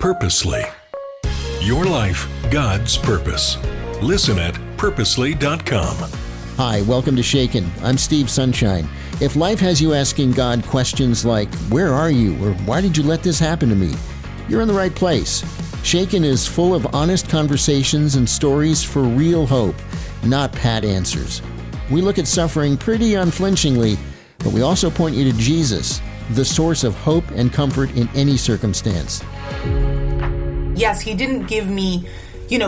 Purposely. Your life, God's purpose. Listen at purposely.com. Hi, welcome to Shaken. I'm Steve Sunshine. If life has you asking God questions like, where are you? Or why did you let this happen to me? You're in the right place. Shaken is full of honest conversations and stories for real hope, not pat answers. We look at suffering pretty unflinchingly, but we also point you to Jesus, the source of hope and comfort in any circumstance. Yes, he didn't give me,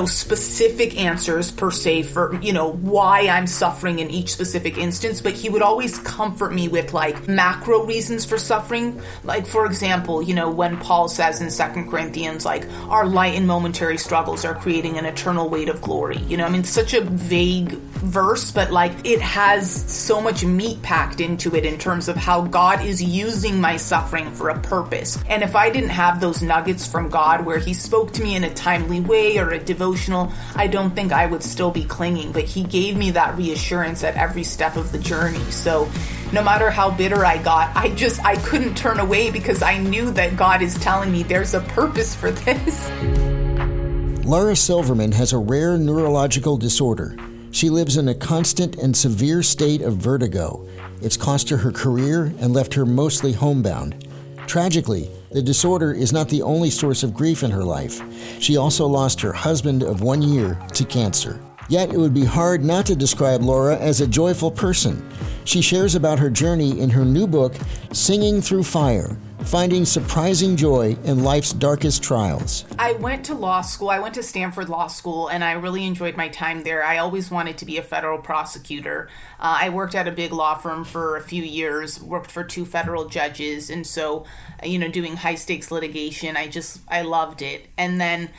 specific answers per se for, why I'm suffering in each specific instance, but he would always comfort me with macro reasons for suffering. Like, for example, when Paul says in 2 Corinthians, our light and momentary struggles are creating an eternal weight of glory. Such a vague verse, but it has so much meat packed into it in terms of how God is using my suffering for a purpose. And if I didn't have those nuggets from God where he spoke to me in a timely way or a devotional, I don't think I would still be clinging, but he gave me that reassurance at every step of the journey. So no matter how bitter I got, I couldn't turn away because I knew that God is telling me there's a purpose for this. Lara Silverman has a rare neurological disorder. She lives in a constant and severe state of vertigo. It's cost her her career and left her mostly homebound. Tragically, the disorder is not the only source of grief in her life. She also lost her husband of 1 year to cancer. Yet it would be hard not to describe Lara as a joyful person. She shares about her journey in her new book, Singing Through Fire, finding surprising joy in life's darkest trials. I went to law school. I went to Stanford Law School, and I really enjoyed my time there. I always wanted to be a federal prosecutor. I worked at a big law firm for a few years, worked for 2 federal judges, and so, doing high-stakes litigation, I loved it. And then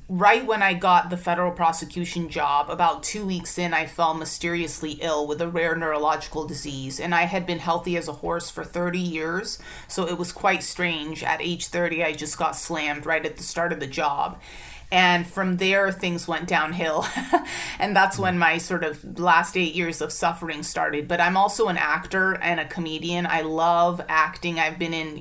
right when I got the federal prosecution job, about 2 weeks in, I fell mysteriously ill with a rare neurological disease. And I had been healthy as a horse for 30 years, so it was quite strange. At age 30, I just got slammed right at the start of the job. And from there, things went downhill. And that's when my sort of last 8 years of suffering started. But I'm also an actor and a comedian. I love acting. I've been in,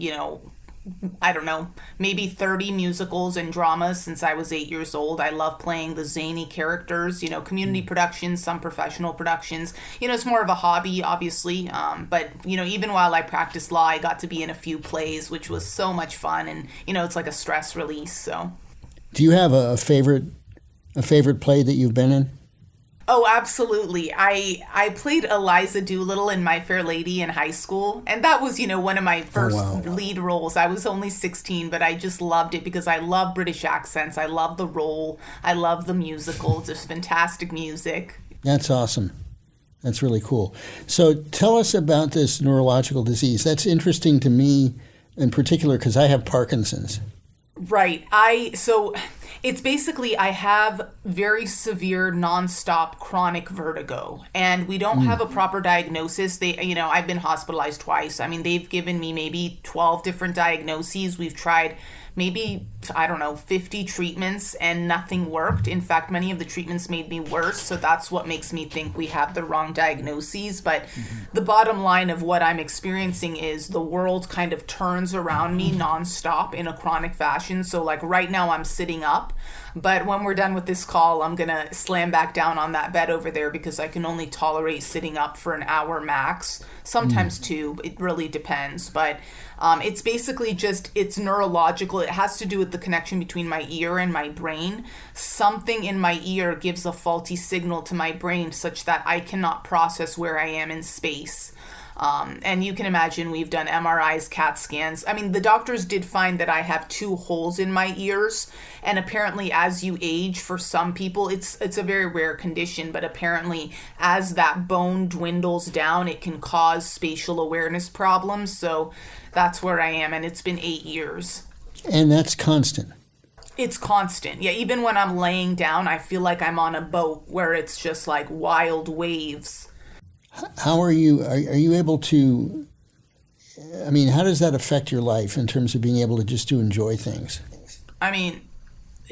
maybe 30 musicals and dramas since I was 8 years old. I love playing the zany characters, community productions, some professional productions. It's more of a hobby, obviously. But, even while I practiced law, I got to be in a few plays, which was so much fun. And, it's like a stress release. So, do you have a favorite play that you've been in? Oh, absolutely. I played Eliza Doolittle in My Fair Lady in high school, and that was, one of my first lead roles. I was only 16, but I just loved it because I love British accents. I love the role. I love the musical. Just fantastic music. That's awesome. That's really cool. So tell us about this neurological disease. That's interesting to me in particular because I have Parkinson's. Right. So it's basically I have very severe nonstop chronic vertigo, and we don't have a proper diagnosis. I've been hospitalized twice. They've given me maybe 12 different diagnoses. We've tried maybe, 50 treatments and nothing worked. In fact, many of the treatments made me worse. So that's what makes me think we have the wrong diagnoses. But the bottom line of what I'm experiencing is the world kind of turns around me nonstop in a chronic fashion. So right now I'm sitting up. But when we're done with this call, I'm going to slam back down on that bed over there because I can only tolerate sitting up for an hour max, sometimes 2. It really depends. But it's basically it's neurological. It has to do with the connection between my ear and my brain. Something in my ear gives a faulty signal to my brain such that I cannot process where I am in space. And you can imagine we've done MRIs, CAT scans. The doctors did find that I have 2 holes in my ears. And apparently as you age, for some people, it's a very rare condition. But apparently as that bone dwindles down, it can cause spatial awareness problems. So that's where I am. And it's been 8 years. And that's constant. It's constant. Yeah, even when I'm laying down, I feel like I'm on a boat where it's just like wild waves. How are you able to, how does that affect your life in terms of being able to just to enjoy things?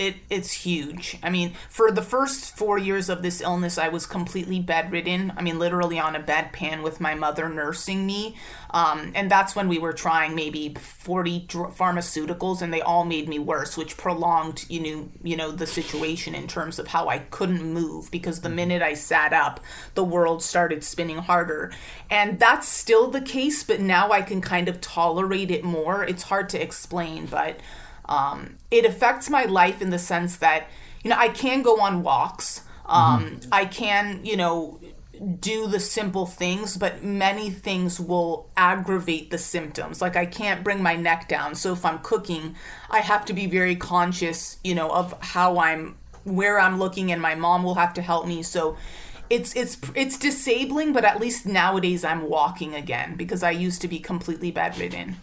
it's huge. I mean, for the first 4 years of this illness, I was completely bedridden. I mean, literally on a bedpan with my mother nursing me. And that's when we were trying maybe 40 pharmaceuticals, and they all made me worse, which prolonged, the situation in terms of how I couldn't move, because the minute I sat up, the world started spinning harder. And that's still the case, but now I can kind of tolerate it more. It's hard to explain, but it affects my life in the sense that, I can go on walks. I can, do the simple things, but many things will aggravate the symptoms. Like I can't bring my neck down. So if I'm cooking, I have to be very conscious, of where I'm looking, and my mom will have to help me. So it's disabling, but at least nowadays I'm walking again, because I used to be completely bedridden.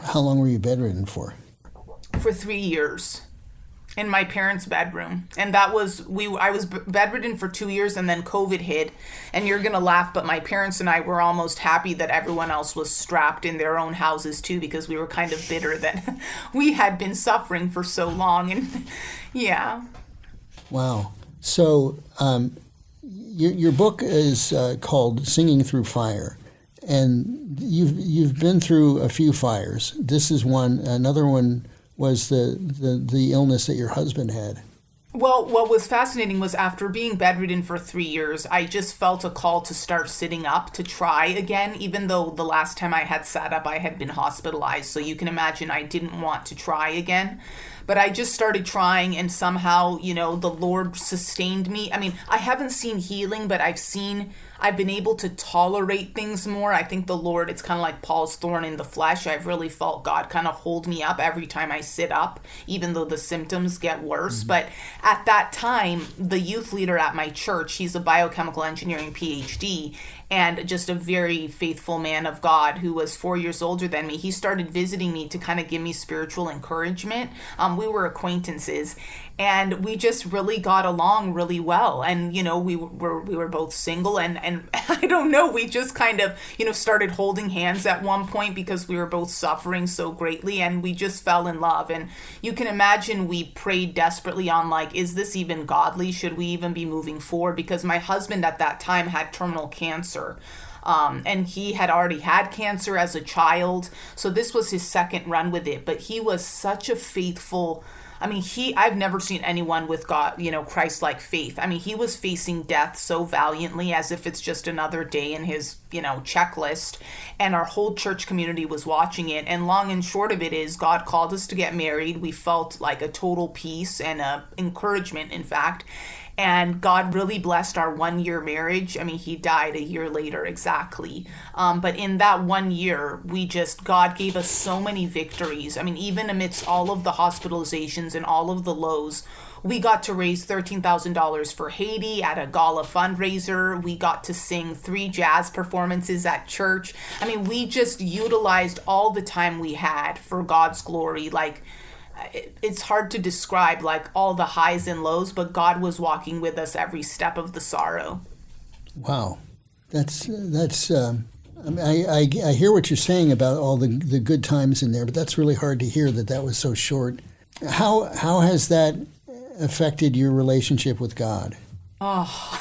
How long were you bedridden for? For 3 years. In my parents' bedroom. And I was bedridden for 2 years, and then COVID hit. And you're going to laugh, but my parents and I were almost happy that everyone else was strapped in their own houses too, because we were kind of bitter that we had been suffering for so long. And yeah. Wow. So your book is called Singing Through Fire. And you've been through a few fires. This is one. Another one was the illness that your husband had. Well, what was fascinating was, after being bedridden for 3 years, I just felt a call to start sitting up, to try again, even though the last time I had sat up, I had been hospitalized. So you can imagine I didn't want to try again. But I just started trying, and somehow, the Lord sustained me. I mean, I haven't seen healing, but I've been able to tolerate things more. I think the Lord, it's kind of like Paul's thorn in the flesh. I've really felt God kind of hold me up every time I sit up, even though the symptoms get worse. Mm-hmm. But at that time, the youth leader at my church, he's a biochemical engineering PhD, and just a very faithful man of God who was 4 years older than me. He started visiting me to kind of give me spiritual encouragement. We were acquaintances, and we just really got along really well. And, we were both single, and I don't know, we just kind of, started holding hands at one point, because we were both suffering so greatly, and we just fell in love. And you can imagine we prayed desperately on, like, is this even godly? Should we even be moving forward? Because my husband at that time had terminal cancer. And he had already had cancer as a child. So this was his second run with it. But he was such a faithful, I've never seen anyone with God, Christ-like faith. He was facing death so valiantly, as if it's just another day in his, checklist. And our whole church community was watching it. And long and short of it is, God called us to get married. We felt like a total peace and encouragement, in fact. And God really blessed our 1 year marriage. He died a year later, exactly. But in that 1 year, God gave us so many victories. Even amidst all of the hospitalizations and all of the lows, we got to raise $13,000 for Haiti at a gala fundraiser. We got to sing 3 jazz performances at church. We just utilized all the time we had for God's glory. It's hard to describe, all the highs and lows, but God was walking with us every step of the sorrow. Wow. That's I hear what you're saying about all the good times in there, but that's really hard to hear that was so short. How has that affected your relationship with God? Oh,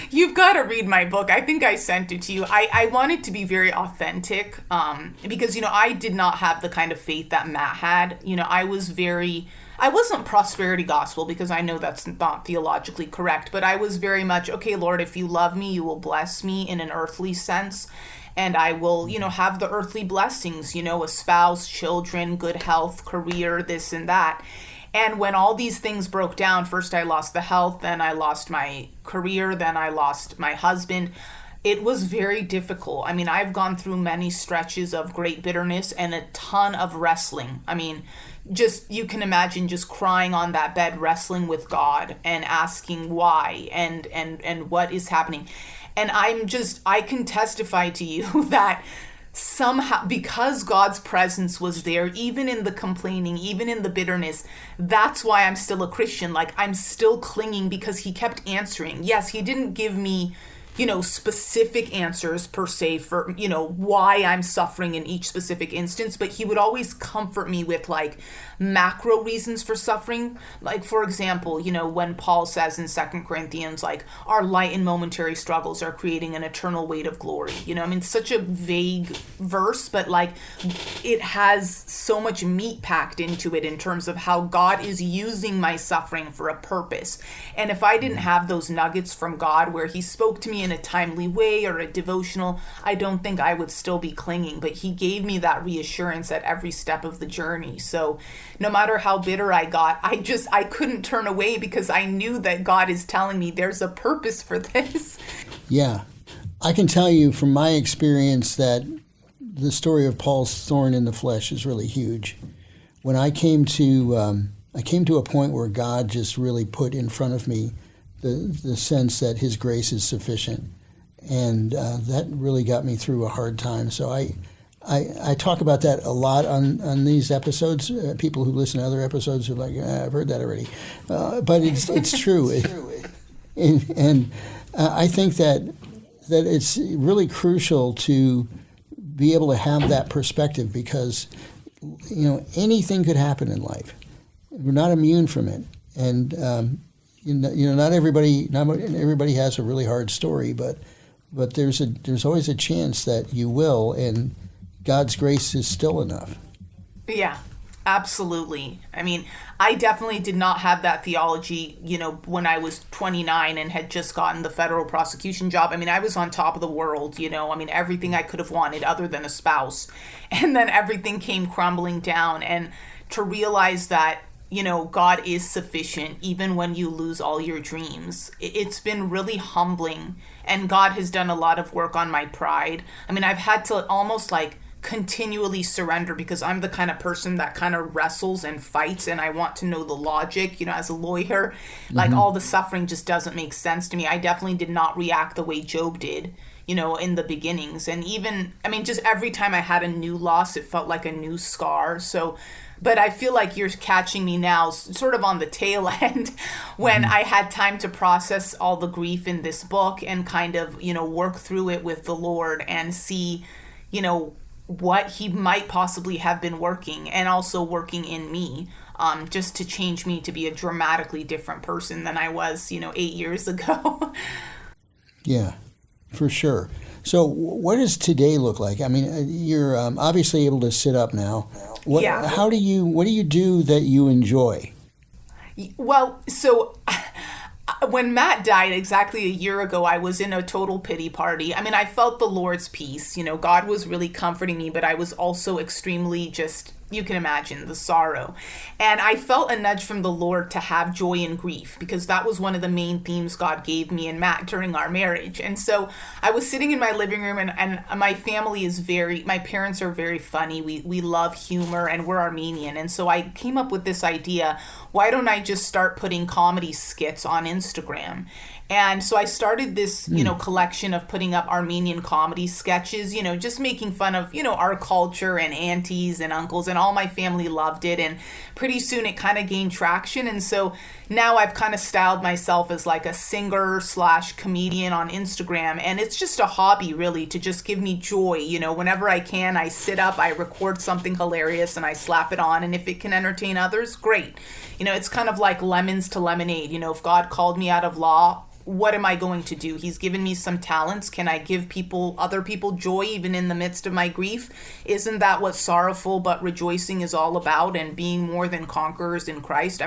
you've got to read my book. I think I sent it to you. I wanted to be very authentic, because, I did not have the kind of faith that Matt had. I wasn't prosperity gospel, because I know that's not theologically correct, but I was very much, okay, Lord, if you love me, you will bless me in an earthly sense. And I will, have the earthly blessings, a spouse, children, good health, career, this and that. And when all these things broke down, first I lost the health, then I lost my career, then I lost my husband. It was very difficult. I've gone through many stretches of great bitterness and a ton of wrestling. You can imagine just crying on that bed, wrestling with God and asking why and what is happening. And I can testify to you that somehow, because God's presence was there, even in the complaining, even in the bitterness, that's why I'm still a Christian. I'm still clinging, because he kept answering. Yes, he didn't give me specific answers per se for, why I'm suffering in each specific instance, but he would always comfort me with like macro reasons for suffering. Like, for example, when Paul says in 2 Corinthians, like, our light and momentary struggles are creating an eternal weight of glory. Such a vague verse, but like it has so much meat packed into it in terms of how God is using my suffering for a purpose. And if I didn't have those nuggets from God where he spoke to me in a timely way or a devotional, I don't think I would still be clinging. But he gave me that reassurance at every step of the journey. So no matter how bitter I got, I couldn't turn away because I knew that God is telling me there's a purpose for this. Yeah. I can tell you from my experience that the story of Paul's thorn in the flesh is really huge. When I came to a point where God just really put in front of me the sense that his grace is sufficient. And that really got me through a hard time. So I talk about that a lot on these episodes. People who listen to other episodes are like, I've heard that already. But it's true. And I think that it's really crucial to be able to have that perspective because, anything could happen in life. We're not immune from it. And, not everybody has a really hard story, but there's always a chance that you will, and God's grace is still enough. Yeah, absolutely. I definitely did not have that theology, when I was 29 and had just gotten the federal prosecution job. I was on top of the world, everything I could have wanted other than a spouse. And then everything came crumbling down. And to realize that, God is sufficient even when you lose all your dreams. It's been really humbling. And God has done a lot of work on my pride. I've had to almost like continually surrender because I'm the kind of person that kind of wrestles and fights and I want to know the logic, as a lawyer. Like all the suffering just doesn't make sense to me. I definitely did not react the way Job did, in the beginnings. And even, just every time I had a new loss, it felt like a new scar. So, but I feel like you're catching me now sort of on the tail end when I had time to process all the grief in this book and kind of, work through it with the Lord and see, what he might possibly have been working and also working in me, just to change me to be a dramatically different person than I was, 8 years ago. Yeah, for sure. So what does today look like? You're obviously able to sit up now. What do you do that you enjoy? Well, so when Matt died exactly a year ago, I was in a total pity party. I felt the Lord's peace. God was really comforting me, but I was also extremely just, you can imagine, the sorrow. And I felt a nudge from the Lord to have joy in grief because that was one of the main themes God gave me and Matt during our marriage. And so I was sitting in my living room and my family is my parents are very funny. We love humor and we're Armenian. And so I came up with this idea, why don't I just start putting comedy skits on Instagram? And so I started this, collection of putting up Armenian comedy sketches, just making fun of, our culture and aunties and uncles, and all my family loved it. And pretty soon it kind of gained traction. And so now I've kind of styled myself as like a singer/comedian on Instagram. And it's just a hobby, really, to just give me joy. Whenever I can, I sit up, I record something hilarious and I slap it on. And if it can entertain others, great. It's kind of like lemons to lemonade. If God called me out of law, what am I going to do? He's given me some talents. Can I give other people joy even in the midst of my grief? Isn't that what sorrowful but rejoicing is all about, and being more than conquerors in Christ?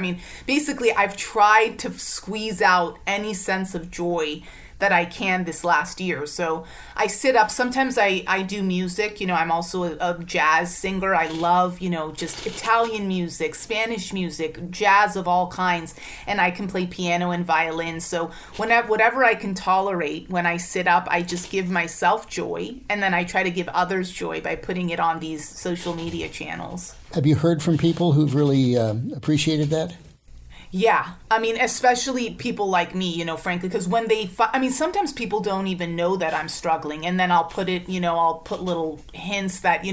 Basically, I've tried to squeeze out any sense of joy that I can this last year. So I sit up. Sometimes I do music. I'm also a jazz singer. I love, just Italian music, Spanish music, jazz of all kinds. And I can play piano and violin. So whatever I can tolerate when I sit up, I just give myself joy. And then I try to give others joy by putting it on these social media channels. Have you heard from people who've really appreciated that? Yeah. Especially people like me, frankly, because when sometimes people don't even know that I'm struggling. And then I'll put it, I'll put little hints that,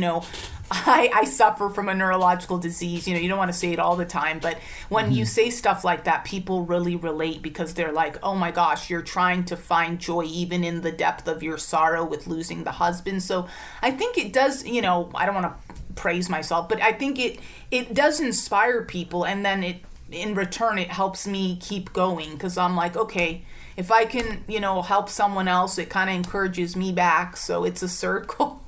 I suffer from a neurological disease. You know, you don't want to say it all the time, but when you say stuff like that, people really relate because they're like, oh my gosh, you're trying to find joy even in the depth of your sorrow with losing the husband. So I think it does, you know, I don't want to praise myself, but I think it does inspire people, and then in return it helps me keep going because I'm like, okay, if I can, you know, help someone else, it kind of encourages me back. So it's a circle.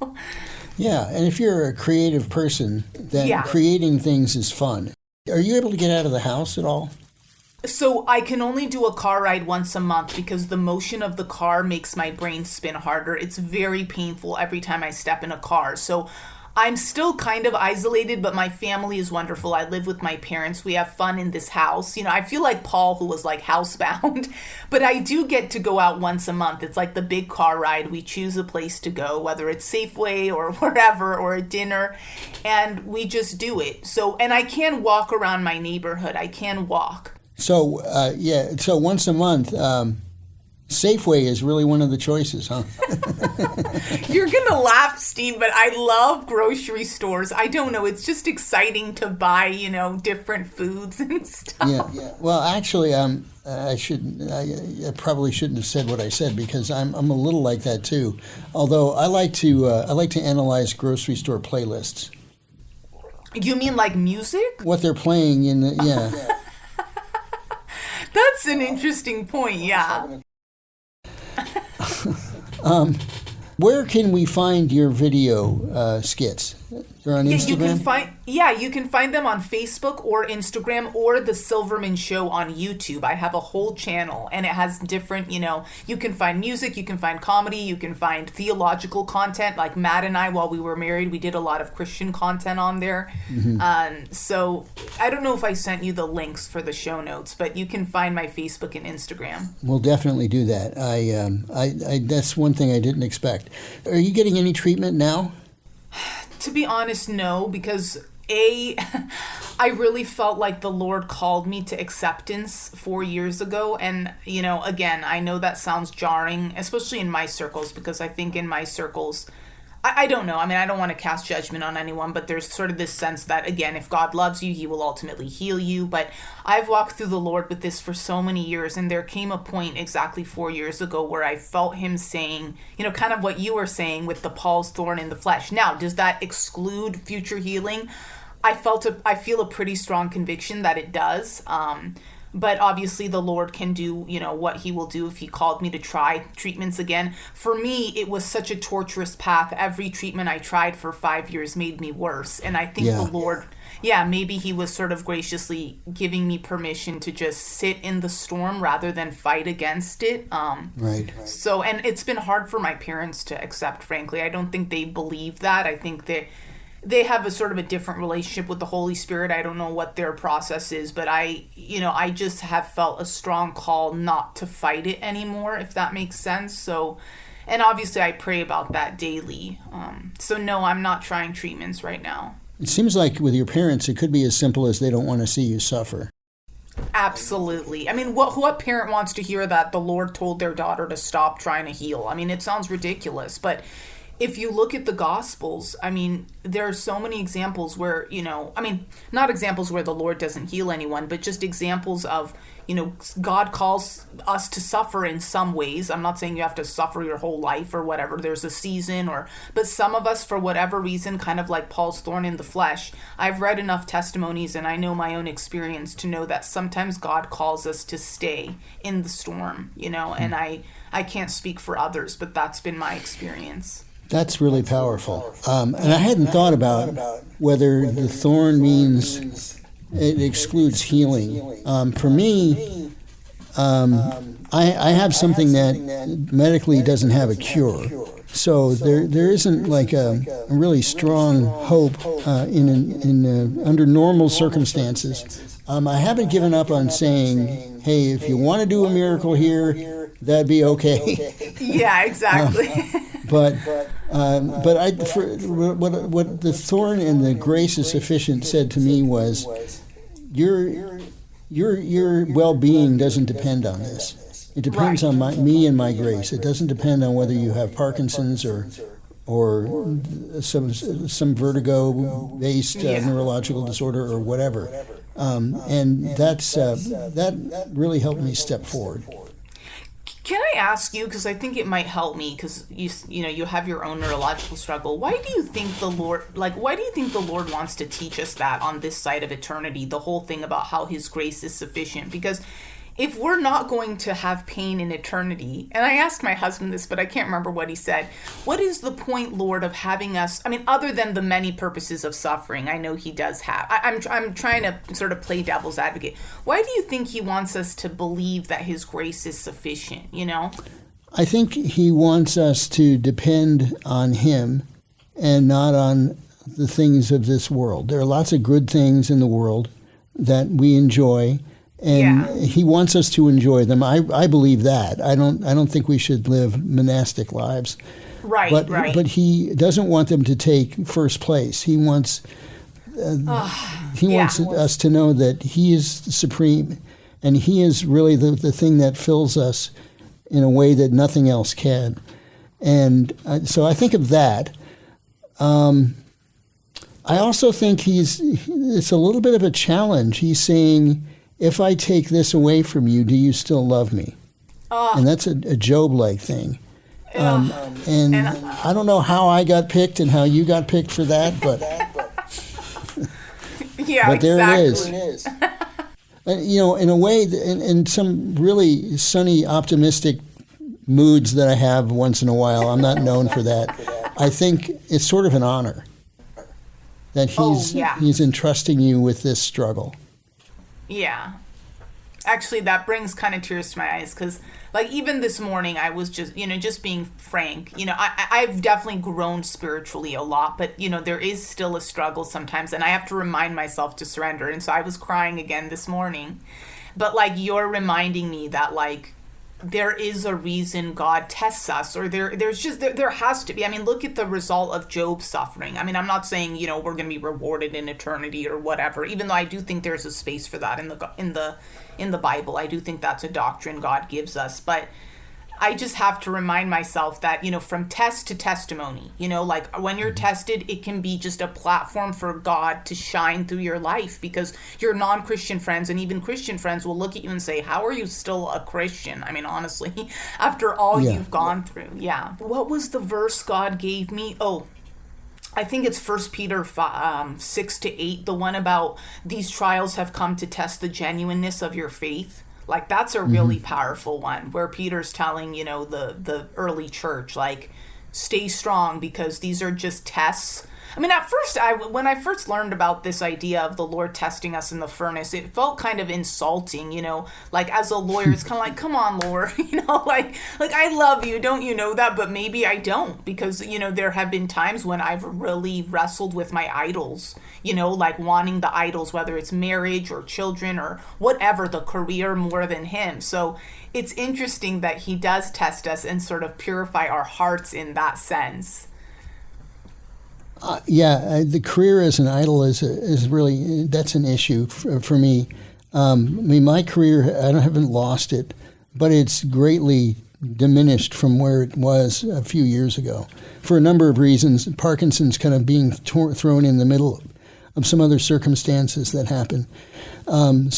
Yeah, and if you're a creative person, then creating things is fun. Are you able to get out of the house at all? So I can only do a car ride once a month because the motion of the car makes my brain spin harder. It's very painful every time I step in a car. So I'm still kind of isolated, but my family is wonderful. I live with my parents. We have fun in this house. You know, I feel like Paul, who was like housebound, but I do get to go out once a month. It's like the big car ride. We choose a place to go, whether it's Safeway or wherever, or a dinner, and we just do it. So, and I can walk around my neighborhood. I can walk. So, so once a month, Safeway is really one of the choices, huh? You're going to laugh, Steve, but I love grocery stores. I don't know. It's just exciting to buy, you know, different foods and stuff. Yeah. Well, actually, I probably shouldn't have said what I said because I'm a little like that too. Although I like to analyze grocery store playlists. You mean like music? What they're playing in the, yeah. That's an interesting point, yeah. Where can we find your video skits? They're on Instagram? You can find them on Facebook or Instagram or The Silverman Show on YouTube. I have a whole channel, and it has different, you know, you can find music, you can find comedy, you can find theological content. Like Matt and I, while we were married, we did a lot of Christian content on there. So I don't know if I sent you the links for the show notes, but you can find my Facebook and Instagram. We'll definitely do that. I that's one thing I didn't expect. Are you getting any treatment now? To be honest, no, because I really felt like the Lord called me to acceptance 4 years ago. And, you know, again, I know that sounds jarring, especially in my circles, because I think in my circles, I don't know. I mean, I don't want to cast judgment on anyone, but there's sort of this sense that, again, if God loves you, he will ultimately heal you. But I've walked through the Lord with this for so many years, and there came a point exactly 4 years ago where I felt him saying, you know, kind of what you were saying with the Paul's thorn in the flesh. Now, does that exclude future healing? I feel a pretty strong conviction that it does. But obviously the Lord can do, you know, what he will do if he called me to try treatments again. For me, it was such a torturous path. Every treatment I tried for 5 years made me worse. And I think the Lord, maybe he was sort of graciously giving me permission to just sit in the storm rather than fight against it. Right. So, and it's been hard for my parents to accept, frankly. I don't think they believe that. I think they have a sort of a different relationship with the Holy Spirit. I don't know what their process is, but I just have felt a strong call not to fight it anymore, if that makes sense. So, and obviously I pray about that daily. So no, I'm not trying treatments right now. It seems like with your parents, it could be as simple as they don't want to see you suffer. Absolutely. I mean, what parent wants to hear that the Lord told their daughter to stop trying to heal? I mean, it sounds ridiculous, but if you look at the Gospels, I mean, there are so many examples where, you know, I mean, not examples where the Lord doesn't heal anyone, but just examples of, you know, God calls us to suffer in some ways. I'm not saying you have to suffer your whole life or whatever. There's a season but some of us, for whatever reason, kind of like Paul's thorn in the flesh. I've read enough testimonies and I know my own experience to know that sometimes God calls us to stay in the storm, you know, and I can't speak for others, but that's been my experience. That's really powerful. And I hadn't thought about whether the thorn means it excludes healing. For me, I have something that medically doesn't have a cure. So there isn't like a really strong hope under normal circumstances. I haven't given up on saying, hey, if you want to do a miracle here, that'd be okay. Yeah, exactly. But what the thorn and the grace is sufficient said to me was, your well-being doesn't depend on this. It depends on me and my grace. It doesn't depend on whether you have Parkinson's or or some vertigo-based neurological disorder or whatever. And that really helped me step forward. Can I ask you, because I think it might help me, because you have your own neurological struggle. Why do you think the Lord wants to teach us that on this side of eternity? The whole thing about how His grace is sufficient, because if we're not going to have pain in eternity, and I asked my husband this, but I can't remember what he said. What is the point, Lord, of having us? I mean, other than the many purposes of suffering, I know He does have. I'm trying to sort of play devil's advocate. Why do you think He wants us to believe that His grace is sufficient? I think He wants us to depend on Him and not on the things of this world. There are lots of good things in the world that we enjoy. And He wants us to enjoy them. I believe that. I don't think we should live monastic lives. Right, right. But He doesn't want them to take first place. He wants us to know that He is supreme, and He is really the thing that fills us in a way that nothing else can. And so I think of that. I also think it's a little bit of a challenge. He's saying, if I take this away from you, do you still love me? And that's a Job-like thing. And I don't know how I got picked and how you got picked for that, but but there it is. In a way, in some really sunny, optimistic moods that I have once in a while, I'm not known for that. I think it's sort of an honor that He's entrusting you with this struggle. Yeah. Actually, that brings kind of tears to my eyes, because even this morning I was just being frank, I've definitely grown spiritually a lot, but there is still a struggle sometimes, and I have to remind myself to surrender. And so I was crying again this morning, but you're reminding me that there is a reason God tests us, or there has to be. I mean, look at the result of Job's suffering. I mean, I'm not saying, we're going to be rewarded in eternity or whatever, even though I do think there's a space for that in the Bible. I do think that's a doctrine God gives us, but I just have to remind myself that, from test to testimony, when you're tested, it can be just a platform for God to shine through your life, because your non-Christian friends and even Christian friends will look at you and say, how are you still a Christian? I mean, honestly, after all you've gone through. Yeah. What was the verse God gave me? Oh, I think it's 1 Peter 6-8, the one about these trials have come to test the genuineness of your faith. That's a really powerful one, where Peter's telling, the early church, stay strong, because these are just tests. I mean, at first, when I first learned about this idea of the Lord testing us in the furnace, it felt kind of insulting, as a lawyer, it's kind of come on, Lord, I love you, don't you know that? But maybe I don't, because, there have been times when I've really wrestled with my idols, wanting the idols, whether it's marriage or children or whatever, the career more than Him. So it's interesting that He does test us and sort of purify our hearts in that sense. The career as an idol is really, that's an issue for me. My career, I haven't lost it, but it's greatly diminished from where it was a few years ago for a number of reasons. Parkinson's kind of being thrown in the middle of some other circumstances that happen. And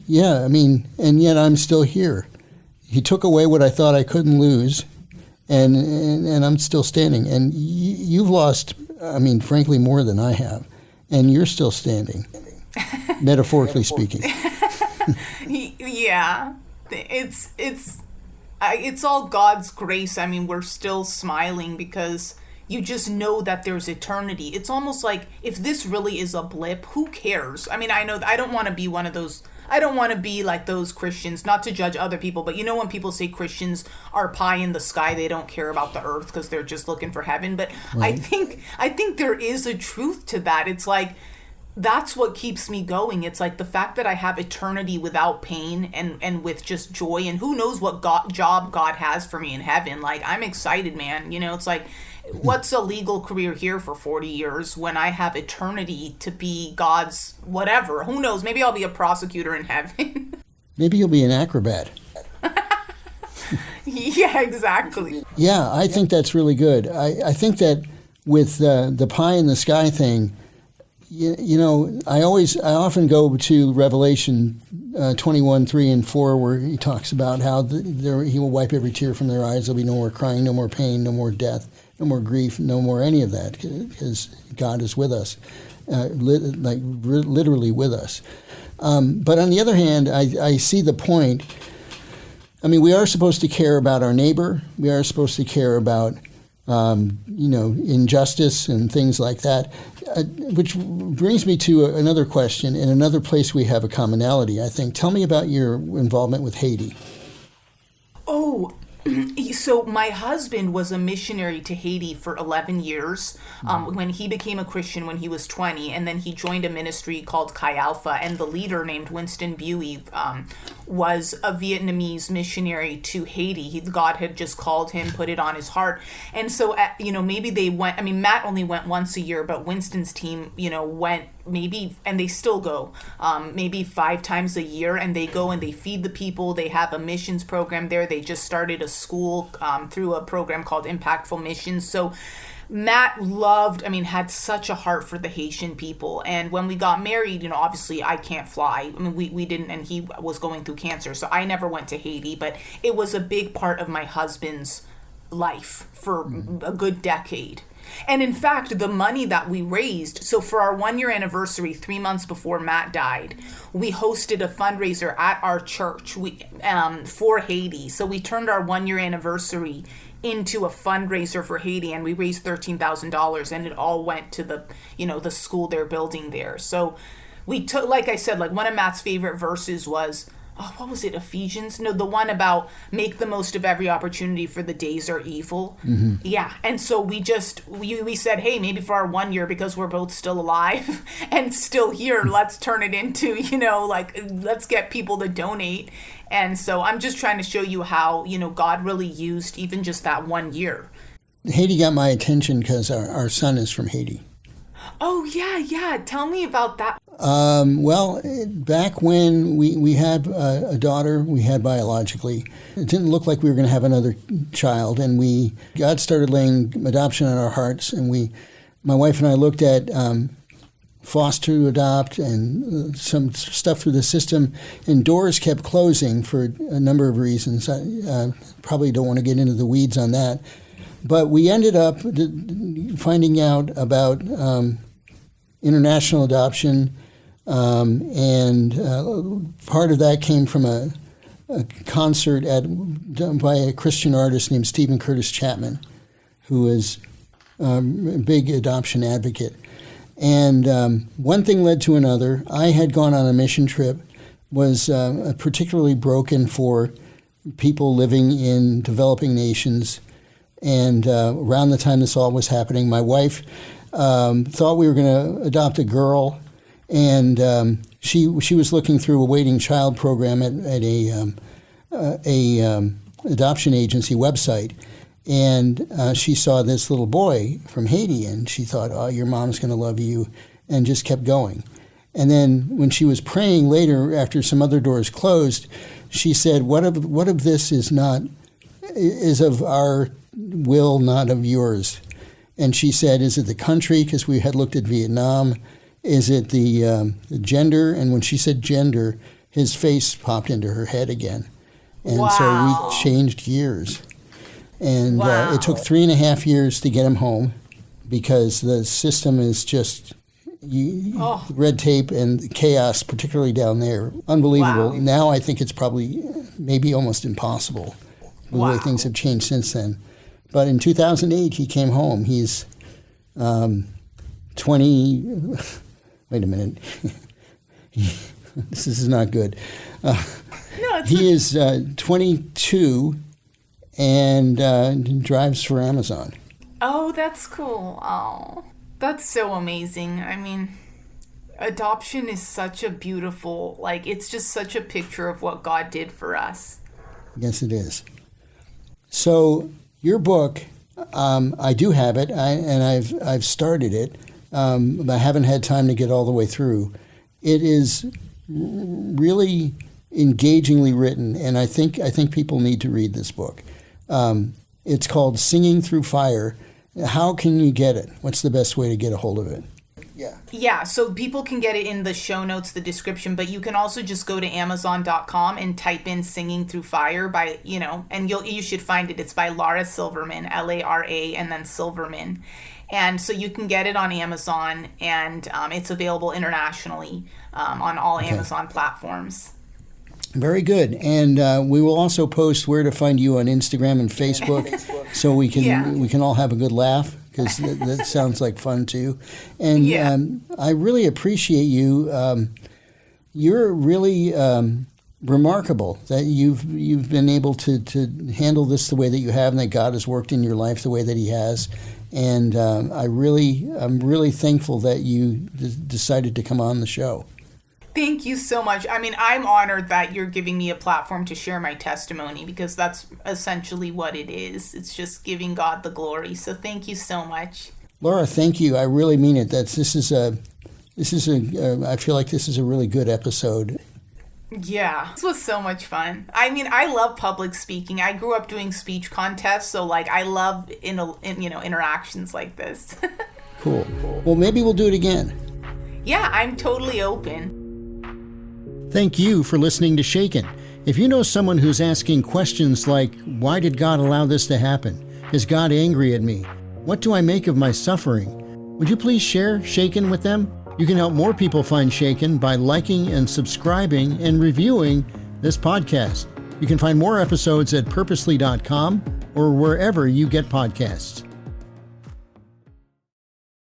yet I'm still here. He took away what I thought I couldn't lose, and I'm still standing. And you've lost, frankly, more than I have, and you're still standing, metaphorically speaking. Yeah, it's all God's grace. I mean, we're still smiling because you just know that there's eternity. It's almost like, if this really is a blip, who cares? I mean, I know I don't want to be one of those. I don't want to be like those Christians, not to judge other people, but when people say Christians are pie in the sky, they don't care about the earth because they're just looking for heaven. But right. I think there is a truth to that. It's that's what keeps me going. It's the fact that I have eternity without pain and with just joy, and who knows what job God has for me in heaven. I'm excited, man. It's what's a legal career here for 40 years when I have eternity to be God's whatever? Who knows? Maybe I'll be a prosecutor in heaven. Maybe you'll be an acrobat. Yeah, exactly. Yeah, I think that's really good. I think that with the pie in the sky thing, I often go to Revelation 21, 3 and 4, where he talks about how he will wipe every tear from their eyes. There'll be no more crying, no more pain, no more death, no more grief, no more any of that, because God is with us, literally with us. But on the other hand, I see the point. I mean, we are supposed to care about our neighbor. We are supposed to care about, injustice and things like that, which brings me to another question and another place we have a commonality, I think. Tell me about your involvement with Haiti. Oh, so my husband was a missionary to Haiti for 11 years when he became a Christian when he was 20, and then he joined a ministry called Chi Alpha, and the leader named Winston Buey was a Vietnamese missionary to Haiti. God had just called him, put it on his heart. And so, maybe they went, Matt only went once a year, but Winston's team, went maybe, and they still go, maybe 5 times a year, and they go and they feed the people. They have a missions program there. They just started a school through a program called Impactful Missions. So Matt had such a heart for the Haitian people. And when we got married, obviously I can't fly. We didn't, and he was going through cancer. So I never went to Haiti, but it was a big part of my husband's life for a good decade. And in fact, the money that we raised, so for our 1-year anniversary, 3 months before Matt died, we hosted a fundraiser at our church for Haiti. So we turned our 1-year anniversary into a fundraiser for Haiti, and we raised $13,000, and it all went to the school they're building there. So we took, like I said, like one of Matt's favorite verses was, what was it, Ephesians? No, the one about make the most of every opportunity, for the days are evil. Mm-hmm. Yeah. And so we said, hey, maybe for our 1 year, because we're both still alive and still here, let's turn it into, let's get people to donate. And so I'm just trying to show you how, God really used even just that 1 year. Haiti got my attention because our son is from Haiti. Oh, yeah. Tell me about that. Well, back when we had a daughter, we had biologically, it didn't look like we were going to have another child, and God started laying adoption on our hearts, and my wife and I looked at foster to adopt and some stuff through the system, and doors kept closing for a number of reasons. I probably don't want to get into the weeds on that, but we ended up finding out about international adoption. And part of that came from a concert done by a Christian artist named Stephen Curtis Chapman, who is a big adoption advocate. And one thing led to another. I had gone on a mission trip, was particularly broken for people living in developing nations. And around the time this all was happening, my wife thought we were going to adopt a girl. And she was looking through a waiting child program at a adoption agency website, and she saw this little boy from Haiti, and she thought, "Oh, your mom's going to love you," and just kept going. And then when she was praying later, after some other doors closed, she said, "What of this is of our will, not of yours?" And she said, "Is it the country?" Because we had looked at Vietnam. Is it the gender? And when she said gender, his face popped into her head again. And wow. So we changed gears. And wow. It took 3.5 years to get him home, because the system is just red tape and chaos, particularly down there. Unbelievable. Wow. Now I think it's probably maybe almost impossible, the way things have changed since then. But in 2008, he came home. He's 20... Wait a minute. This is not good. He is 22 and drives for Amazon. Oh, that's cool. Oh, that's so amazing. Adoption is such a beautiful, it's just such a picture of what God did for us. Yes, it is. So your book, I do have it, and I've started it. I haven't had time to get all the way through. It is really engagingly written, and I think people need to read this book. It's called Singing Through Fire. How can you get it? What's the best way to get a hold of it? Yeah, so people can get it in the show notes, the description, but you can also just go to Amazon.com and type in Singing Through Fire by, and you should find it. It's by Lara Silverman, Lara, and then Silverman. And so you can get it on Amazon, and it's available internationally on all Amazon platforms. Very good. And we will also post where to find you on Instagram and Facebook so we can all have a good laugh, because that sounds like fun too. And I really appreciate you. You're really remarkable that you've been able to handle this the way that you have, and that God has worked in your life the way that He has. And I'm really thankful that you decided to come on the show. Thank you so much. I mean, I'm honored that you're giving me a platform to share my testimony, because that's essentially what it is. It's just giving God the glory. So thank you so much. Laura, thank you. I really mean it. I feel like this is a really good episode. Yeah, this was so much fun. I mean, I love public speaking. I grew up doing speech contests, so I love interactions like this. Cool. Well, maybe we'll do it again. Yeah, I'm totally open. Thank you for listening to Shaken. If you know someone who's asking questions like, why did God allow this to happen? Is God angry at me? What do I make of my suffering? Would you please share Shaken with them? You can help more people find Shaken by liking and subscribing and reviewing this podcast. You can find more episodes at purposely.com or wherever you get podcasts.